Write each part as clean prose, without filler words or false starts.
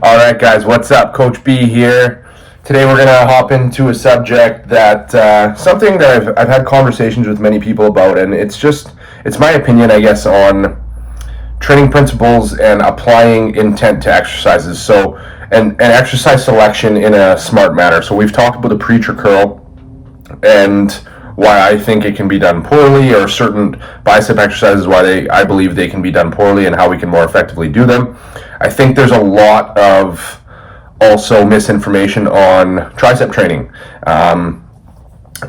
All right, guys, what's up? Coach B here. Today we're going to hop into a subject that, something that I've had conversations with many people about, and it's my opinion, I guess, on training principles and applying intent to exercises. So, and exercise selection in a smart manner. So we've talked about the preacher curl and why I think it can be done poorly, or certain bicep exercises, why I believe they can be done poorly and how we can more effectively do them. I think there's a lot of also misinformation on tricep training,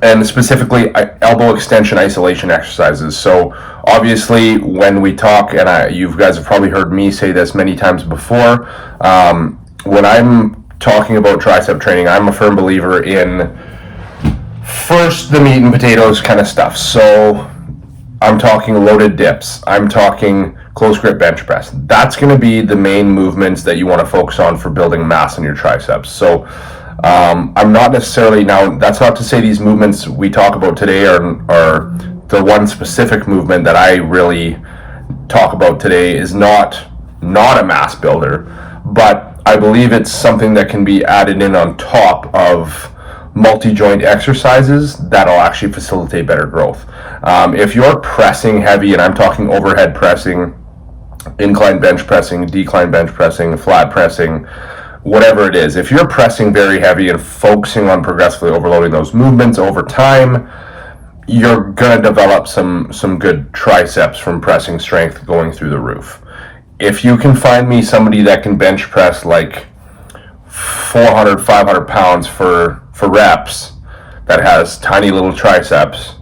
and specifically elbow extension isolation exercises. So obviously when we talk, and you guys have probably heard me say this many times before, when I'm talking about tricep training, I'm a firm believer in first the meat and potatoes kind of stuff. So I'm talking loaded dips, I'm talking close grip bench press. That's going to be the main movements that you want to focus on for building mass in your triceps. So I'm not necessarily, now that's not to say these movements we talk about today are the one specific movement that I really talk about today is not a mass builder, but I believe it's something that can be added in on top of multi-joint exercises that'll actually facilitate better growth. If you're pressing heavy, and I'm talking overhead pressing, incline bench pressing, decline bench pressing, flat pressing, whatever it is, if you're pressing very heavy and focusing on progressively overloading those movements over time, you're going to develop some good triceps from pressing strength going through the roof. If you can find me somebody that can bench press like 400, 500 pounds for reps that has tiny little triceps,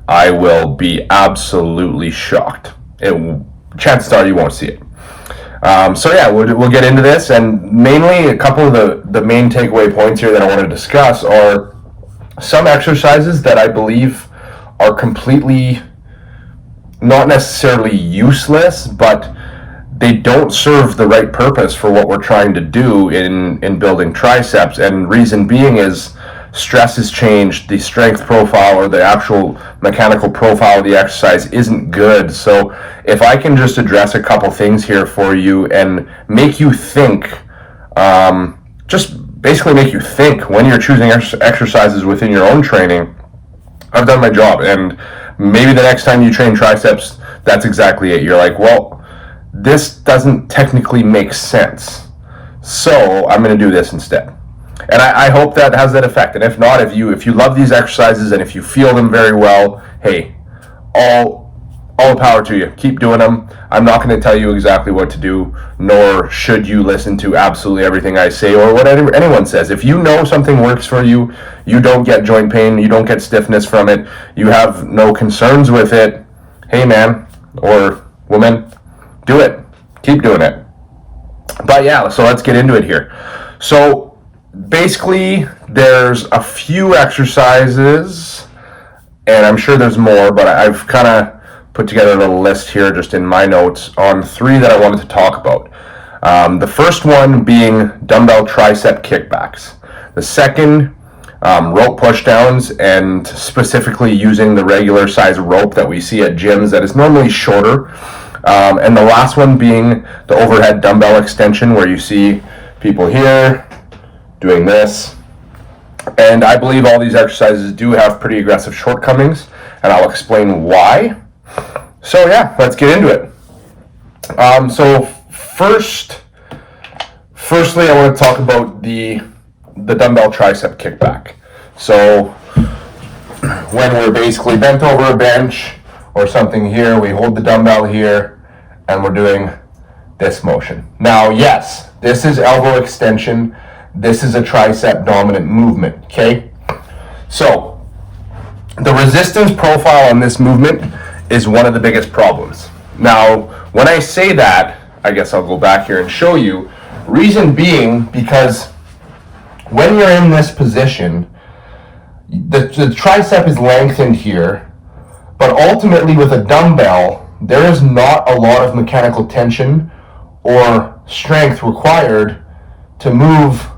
I will be absolutely shocked. Chances are you won't see it. So yeah, we'll get into this, and mainly a couple of the main takeaway points here that I want to discuss are some exercises that I believe are completely not necessarily useless, but they don't serve the right purpose for what we're trying to do in building triceps. And reason being is stress has changed, the strength profile or the actual mechanical profile of the exercise isn't good. So if I can just address a couple things here for you and make you think, just basically make you think when you're choosing exercises within your own training, I've done my job. And maybe the next time you train triceps, that's exactly it. You're like, well, this doesn't technically make sense, so I'm going to do this instead. And I hope that has that effect. And if not, if you love these exercises and if you feel them very well, hey, all the power to you. Keep doing them. I'm not going to tell you exactly what to do, nor should you listen to absolutely everything I say or what anyone says. If you know something works for you, you don't get joint pain, you don't get stiffness from it, you have no concerns with it, hey man or woman, do it. Keep doing it. But yeah, so let's get into it here. So basically, there's a few exercises, and I'm sure there's more, but I've kind of put together a little list here just in my notes on three that I wanted to talk about. The first one being dumbbell tricep kickbacks. The second, rope pushdowns, and specifically using the regular size rope that we see at gyms that is normally shorter. And the last one being the overhead dumbbell extension, where you see people here doing this. And I believe all these exercises do have pretty aggressive shortcomings, and I'll explain why. So yeah, let's get into it. So firstly, I want to talk about the dumbbell tricep kickback. So when we're basically bent over a bench or something here, we hold the dumbbell here, and we're doing this motion. Now, yes, this is elbow extension. This is a tricep dominant movement, okay? So, the resistance profile on this movement is one of the biggest problems. Now, when I say that, I guess I'll go back here and show you. Reason being, because when you're in this position, the tricep is lengthened here, but ultimately with a dumbbell, there is not a lot of mechanical tension or strength required to move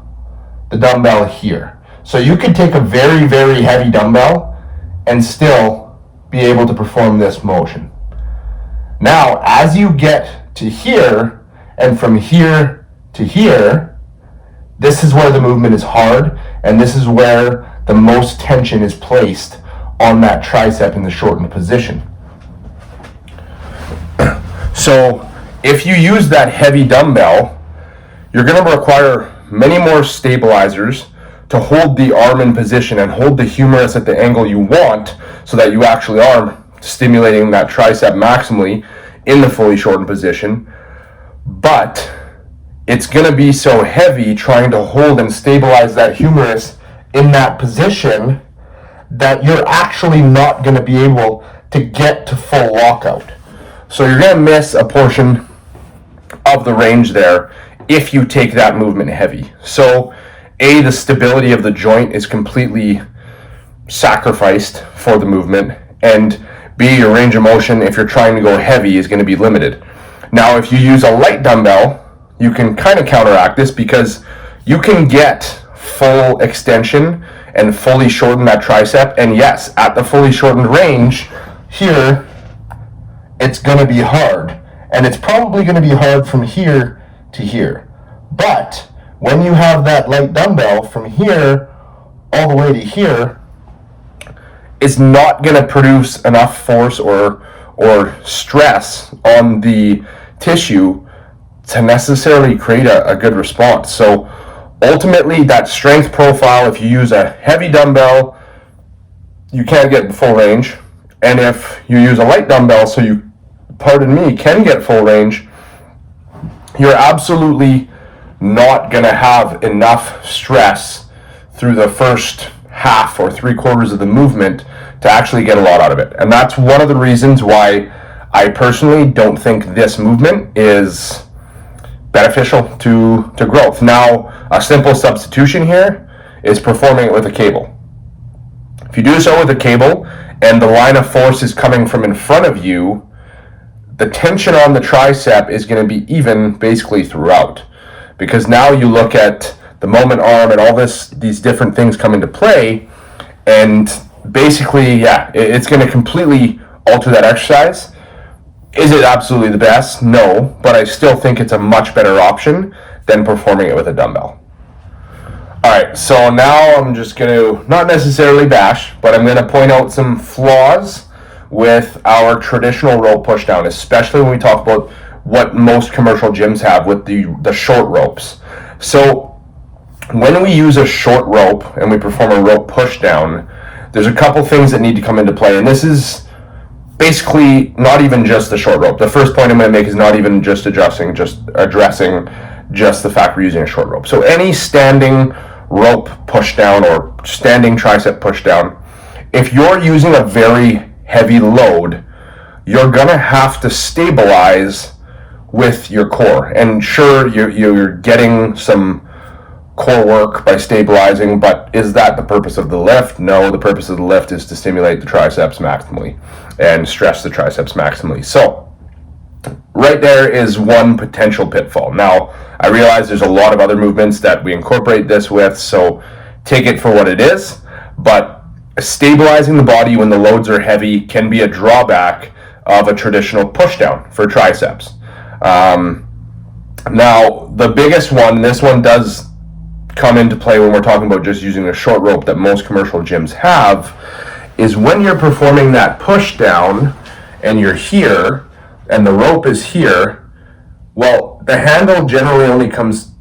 the dumbbell here. So you could take a very, very heavy dumbbell and still be able to perform this motion. Now, as you get to here, and from here to here, this is where the movement is hard, and this is where the most tension is placed on that tricep in the shortened position. So if you use that heavy dumbbell, you're going to require many more stabilizers to hold the arm in position and hold the humerus at the angle you want, so that you actually are stimulating that tricep maximally in the fully shortened position. But it's going to be so heavy trying to hold and stabilize that humerus in that position that you're actually not going to be able to get to full lockout. So you're going to miss a portion of the range there if you take that movement heavy. So A, the stability of the joint is completely sacrificed for the movement, and B, your range of motion, if you're trying to go heavy, is going to be limited. Now, if you use a light dumbbell, you can kind of counteract this, because you can get full extension and fully shorten that tricep. And yes, at the fully shortened range here, it's going to be hard, and it's probably going to be hard from here to here. But when you have that light dumbbell from here all the way to here, it's not going to produce enough force or stress on the tissue to necessarily create a good response. So ultimately, that strength profile, if you use a heavy dumbbell, you can't get the full range. And if you use a light dumbbell, so you, can get full range, you're absolutely not going to have enough stress through the first half or 3/4 of the movement to actually get a lot out of it. And that's one of the reasons why I personally don't think this movement is beneficial to growth. Now, a simple substitution here is performing it with a cable. If you do so with a cable and the line of force is coming from in front of you, the tension on the tricep is going to be even basically throughout. Because now you look at the moment arm and all these different things come into play, and basically, it's going to completely alter that exercise. Is it absolutely the best? No, but I still think it's a much better option than performing it with a dumbbell. Alright, so now I'm just going to, not necessarily bash, but I'm going to point out some flaws with our traditional rope pushdown, especially when we talk about what most commercial gyms have with the short ropes. So when we use a short rope and we perform a rope pushdown, there's a couple things that need to come into play, and this is basically not even just the short rope. The first point I'm going to make is not even just addressing just the fact we're using a short rope. So any standing rope pushdown or standing tricep pushdown, if you're using a very heavy load, you're going to have to stabilize with your core. And sure, you're getting some core work by stabilizing, but is that the purpose of the lift? No, the purpose of the lift is to stimulate the triceps maximally and stress the triceps maximally. So right there is one potential pitfall. Now, I realize there's a lot of other movements that we incorporate this with, so take it for what it is, but stabilizing the body when the loads are heavy can be a drawback of a traditional pushdown for triceps. Now, the biggest one, this one does come into play when we're talking about just using a short rope that most commercial gyms have, is when you're performing that push down and you're here and the rope is here, well, the handle generally only comes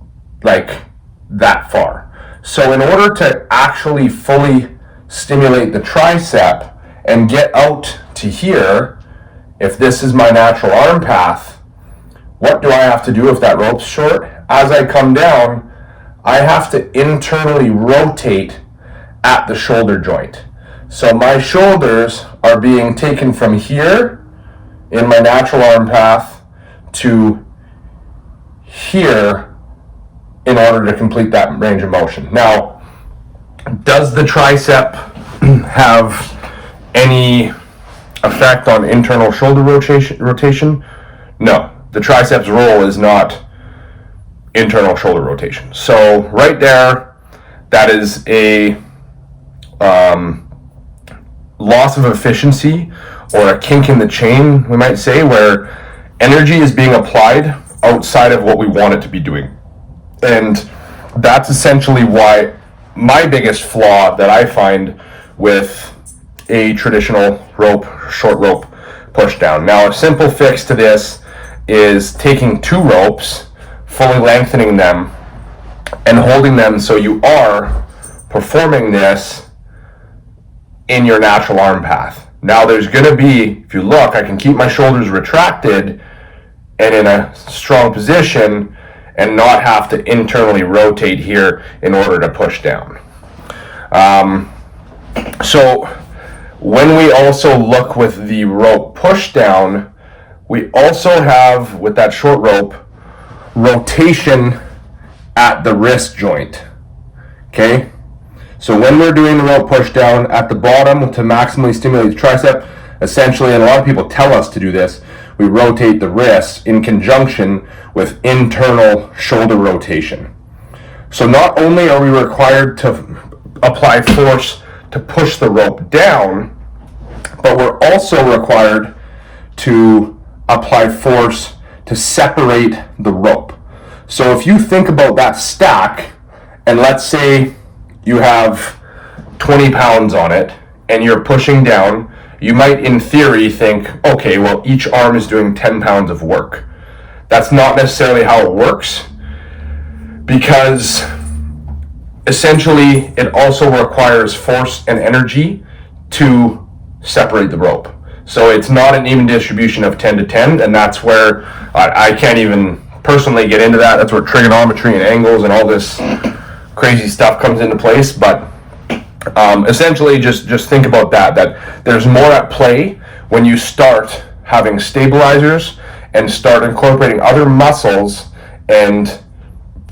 like that far. So in order to actually fully stimulate the tricep and get out to here, if this is my natural arm path, what do I have to do if that rope's short? As I come down, I have to internally rotate at the shoulder joint. So my shoulders are being taken from here in my natural arm path to here in order to complete that range of motion. Now, does the tricep have any effect on internal shoulder rotation? No. The triceps roll is not internal shoulder rotation. So right there, that is a loss of efficiency, or a kink in the chain, we might say, where energy is being applied outside of what we want it to be doing. And that's essentially why my biggest flaw that I find with a traditional rope, short rope push down. Now, a simple fix to this is taking 2 ropes, fully lengthening them, and holding them so you are performing this in your natural arm path. Now, there's going to be, if you look, I can keep my shoulders retracted and in a strong position and not have to internally rotate here in order to push down. So when we also look with the rope push down, we also have, with that short rope, rotation at the wrist joint. Okay? So when we're doing the rope push down at the bottom to maximally stimulate the tricep, essentially, and a lot of people tell us to do this, we rotate the wrist in conjunction with internal shoulder rotation. So not only are we required to apply force to push the rope down, but we're also required to apply force to separate the rope. So if you think about that stack, and let's say you have 20 pounds on it and you're pushing down, you might in theory think, okay, well, each arm is doing 10 pounds of work. That's not necessarily how it works, because essentially it also requires force and energy to separate the rope. So it's not an even distribution of 10 to 10, and that's where I can't even personally get into that. That's where trigonometry and angles and all this crazy stuff comes into place. But essentially just think about that there's more at play when you start having stabilizers and start incorporating other muscles and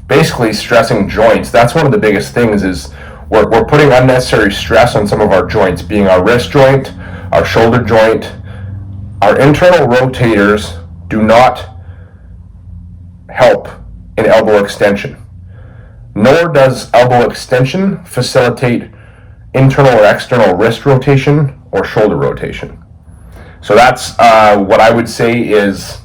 basically stressing joints. That's one of the biggest things, is we're putting unnecessary stress on some of our joints, being our wrist joint, our shoulder joint. Our internal rotators do not help in elbow extension, nor does elbow extension facilitate internal or external wrist rotation or shoulder rotation. So that's what I would say is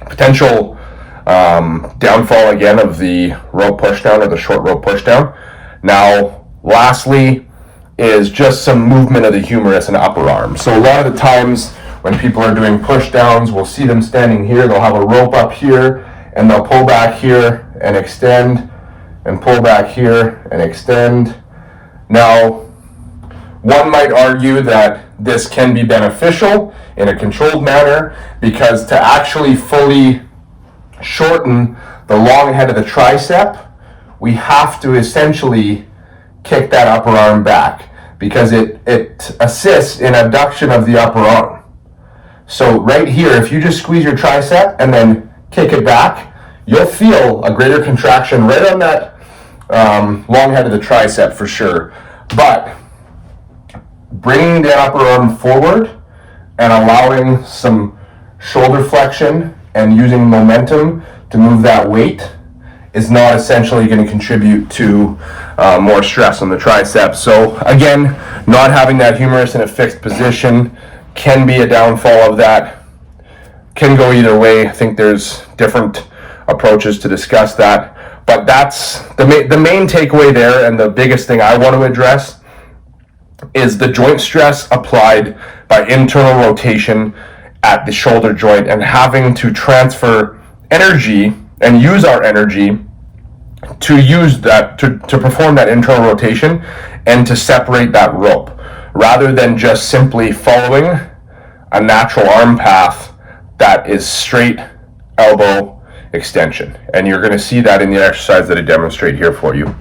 potential downfall again of the rope pushdown or the short rope pushdown. Now, lastly, is just some movement of the humerus and upper arm. So a lot of the times when people are doing pushdowns, we'll see them standing here, they'll have a rope up here, and they'll pull back here and extend, and pull back here and extend. Now, one might argue that this can be beneficial in a controlled manner, because to actually fully shorten the long head of the tricep, we have to essentially kick that upper arm back, because it assists in abduction of the upper arm. So right here, if you just squeeze your tricep and then kick it back, you'll feel a greater contraction right on that long head of the tricep for sure. But bringing the upper arm forward and allowing some shoulder flexion and using momentum to move that weight is not essentially going to contribute to more stress on the triceps. So again, not having that humerus in a fixed position can be a downfall of that. Can go either way. I think there's different approaches to discuss that. But that's the main takeaway there, and the biggest thing I want to address is the joint stress applied by internal rotation at the shoulder joint, and having to transfer energy and use our energy to use that to perform that internal rotation and to separate that rope, rather than just simply following a natural arm path that is straight elbow extension. And you're going to see that in the exercise that I demonstrate here for you.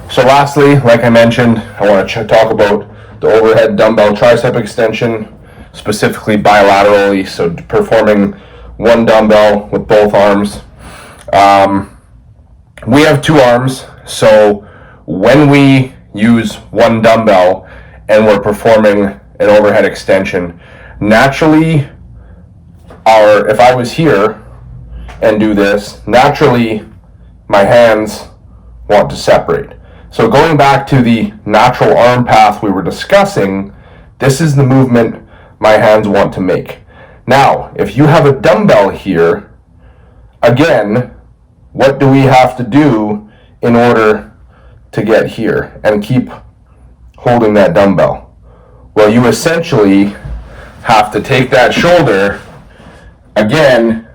So lastly, like I mentioned, I want to talk about the overhead dumbbell tricep extension, specifically bilaterally, so performing one dumbbell with both arms. We have 2 arms, so when we use one dumbbell and we're performing an overhead extension, naturally, if I was here and do this, naturally my hands want to separate. So going back to the natural arm path we were discussing, this is the movement my hands want to make. Now, if you have a dumbbell here, again, what do we have to do in order to get here and keep holding that dumbbell? Well, you essentially have to take that shoulder again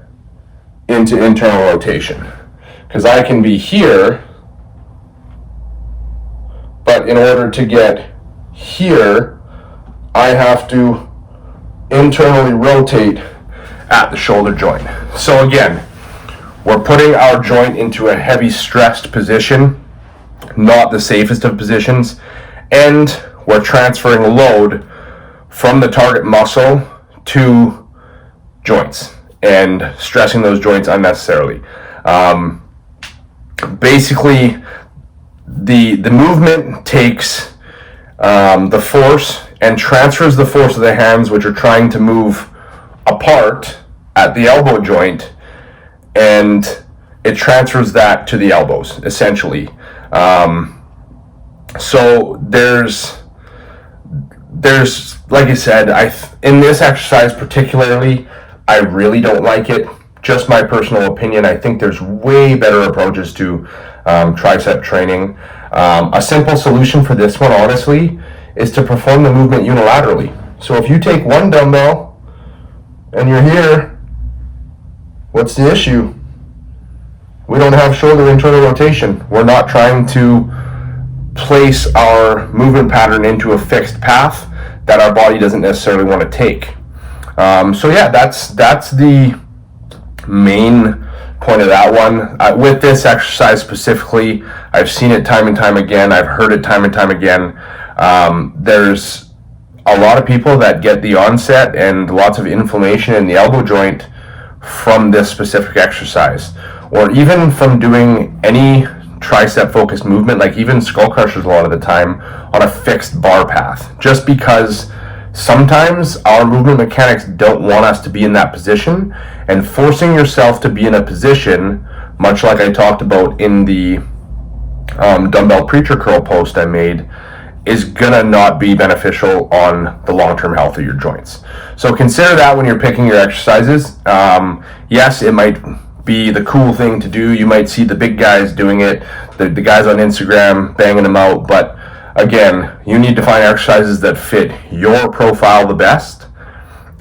into internal rotation, because I can be here, but in order to get here, I have to internally rotate at the shoulder joint. So again, we're putting our joint into a heavy stressed position, not the safest of positions, and we're transferring load from the target muscle to joints and stressing those joints unnecessarily. Basically, the movement takes the force and transfers the force of the hands, which are trying to move apart at the elbow joint, and it transfers that to the elbows, essentially. So there's like I said, in this exercise particularly, I really don't like it. Just my personal opinion. I think there's way better approaches to tricep training. A simple solution for this one, honestly, is to perform the movement unilaterally. So if you take one dumbbell and you're here, what's the issue? We don't have shoulder internal rotation. We're not trying to place our movement pattern into a fixed path that our body doesn't necessarily want to take. So yeah, that's the main point of that one. With this exercise specifically, I've seen it time and time again. I've heard it time and time again. There's a lot of people that get the onset and lots of inflammation in the elbow joint from this specific exercise, or even from doing any tricep focused movement, like even skull crushers a lot of the time, on a fixed bar path, just because sometimes our movement mechanics don't want us to be in that position, and forcing yourself to be in a position, much like I talked about in the dumbbell preacher curl post I made, is gonna not be beneficial on the long-term health of your joints. So consider that when you're picking your exercises. Yes, it might be the cool thing to do. You might see the big guys doing it, the guys on Instagram banging them out, but again, you need to find exercises that fit your profile the best.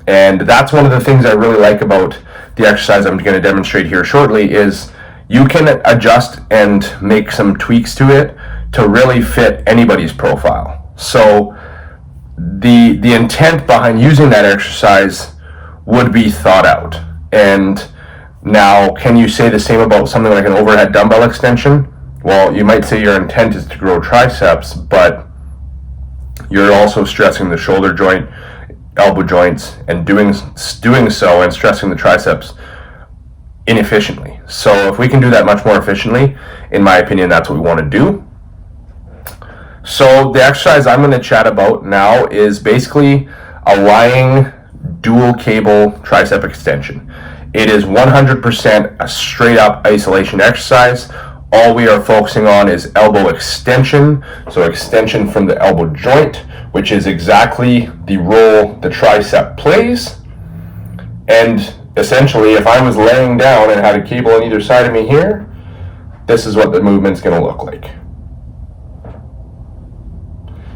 And that's one of the things I really like about the exercise I'm going to demonstrate here shortly, is you can adjust and make some tweaks to it to really fit anybody's profile. So the intent behind using that exercise would be thought out. And now, can you say the same about something like an overhead dumbbell extension? Well, you might say your intent is to grow triceps, but you're also stressing the shoulder joint, elbow joints, and doing so and stressing the triceps inefficiently. So if we can do that much more efficiently, in my opinion, that's what we want to do. So the exercise I'm going to chat about now is basically a lying dual cable tricep extension. It is 100% a straight up isolation exercise. All we are focusing on is elbow extension, so extension from the elbow joint, which is exactly the role the tricep plays. And essentially, if I was laying down and had a cable on either side of me here, this is what the movement's going to look like.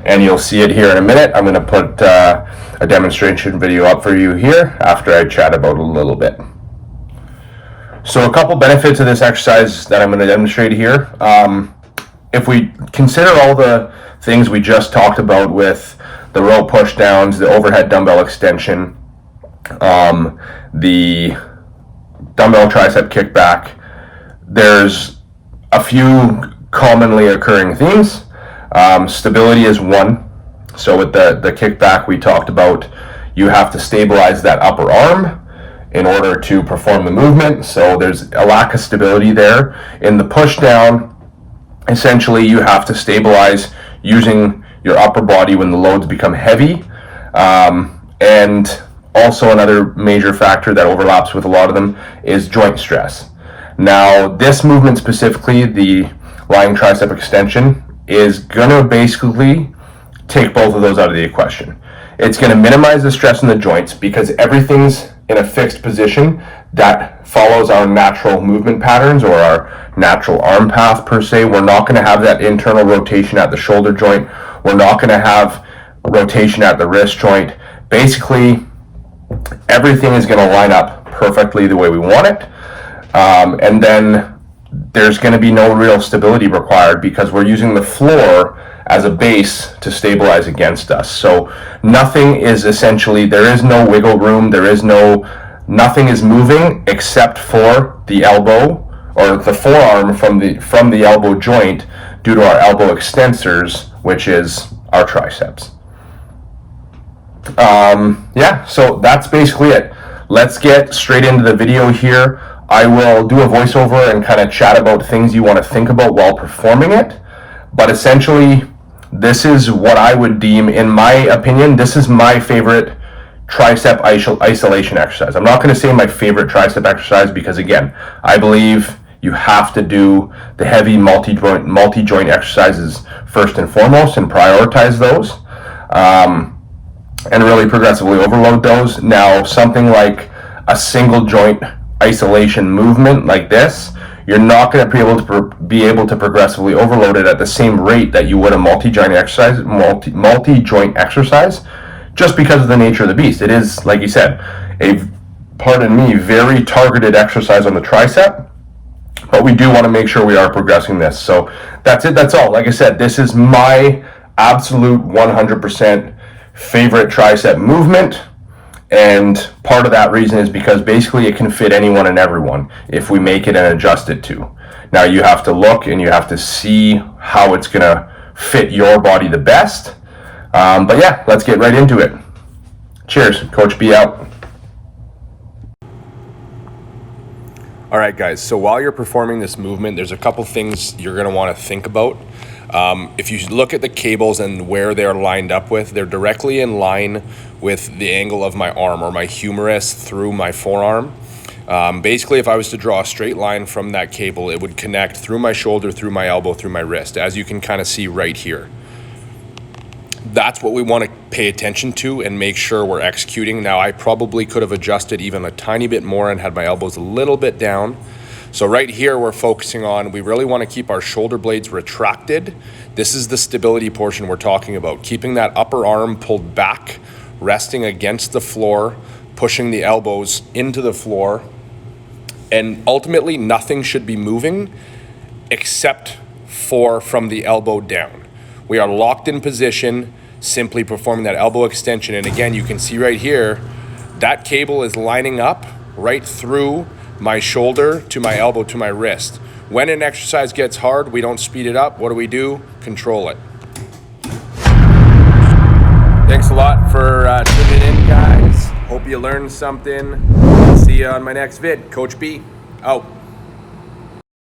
And you'll see it here in a minute. I'm going to put a demonstration video up for you here after I chat about it a little bit. So a couple benefits of this exercise that I'm going to demonstrate here. If we consider all the things we just talked about with the row push downs, the overhead dumbbell extension, the dumbbell tricep kickback, there's a few commonly occurring themes. Stability is one. So with the kickback we talked about, you have to stabilize that upper arm in order to perform the movement. So there's a lack of stability there. In the push down, essentially you have to stabilize using your upper body when the loads become heavy. And also another major factor that overlaps with a lot of them is joint stress. Now this movement specifically, the lying tricep extension, is gonna basically take both of those out of the equation. It's gonna minimize the stress in the joints because everything's in a fixed position that follows our natural movement patterns or our natural arm path per se. We're not going to have that internal rotation at the shoulder joint. We're not going to have rotation at the wrist joint. Basically, everything is going to line up perfectly the way we want it. And then there's going to be no real stability required because we're using the floor as a base to stabilize against us. So nothing is essentially, there is no wiggle room, nothing is moving except for the elbow or the forearm from the elbow joint due to our elbow extensors, which is our triceps. Yeah, so that's basically it. Let's get straight into the video here. I will do a voiceover and kind of chat about things you want to think about while performing it. But essentially, this is what I would deem, in my opinion, this is my favorite tricep isolation exercise. I'm not going to say my favorite tricep exercise because, again, I believe you have to do the heavy multi-joint exercises first and foremost and prioritize those. And really progressively overload those. Now, something like a single joint isolation movement like this, you're not going to be able to progressively overload it at the same rate that you would a multi-joint exercise, just because of the nature of the beast. It is, like you said, very targeted exercise on the tricep, but we do want to make sure we are progressing this. So that's it. That's all. Like I said, this is my absolute 100% favorite tricep movement, and part of that reason is because basically it can fit anyone and everyone if we make it and adjust it to. Now you have to look and you have to see how it's gonna fit your body the best. But yeah, let's get right into it. Cheers. Coach B out. All right, guys, so while you're performing this movement, there's a couple things you're gonna wanna think about. If you look at the cables and where they're lined up with, they're directly in line with the angle of my arm or my humerus through my forearm. Basically, if I was to draw a straight line from that cable, it would connect through my shoulder, through my elbow, through my wrist, as you can kind of see right here. That's what we want to pay attention to and make sure we're executing. Now, I probably could have adjusted even a tiny bit more and had my elbows a little bit down. So right here, we're focusing on, we really want to keep our shoulder blades retracted. This is the stability portion we're talking about, keeping that upper arm pulled back, resting against the floor, pushing the elbows into the floor, and ultimately nothing should be moving except for from the elbow down. We are locked in position, simply performing that elbow extension. And again, you can see right here, that cable is lining up right through my shoulder to my elbow to my wrist. When an exercise gets hard, we don't speed it up. What do? Control it. Thanks a lot for tuning in, guys. Hope you learned something. See you on my next vid. Coach B, out.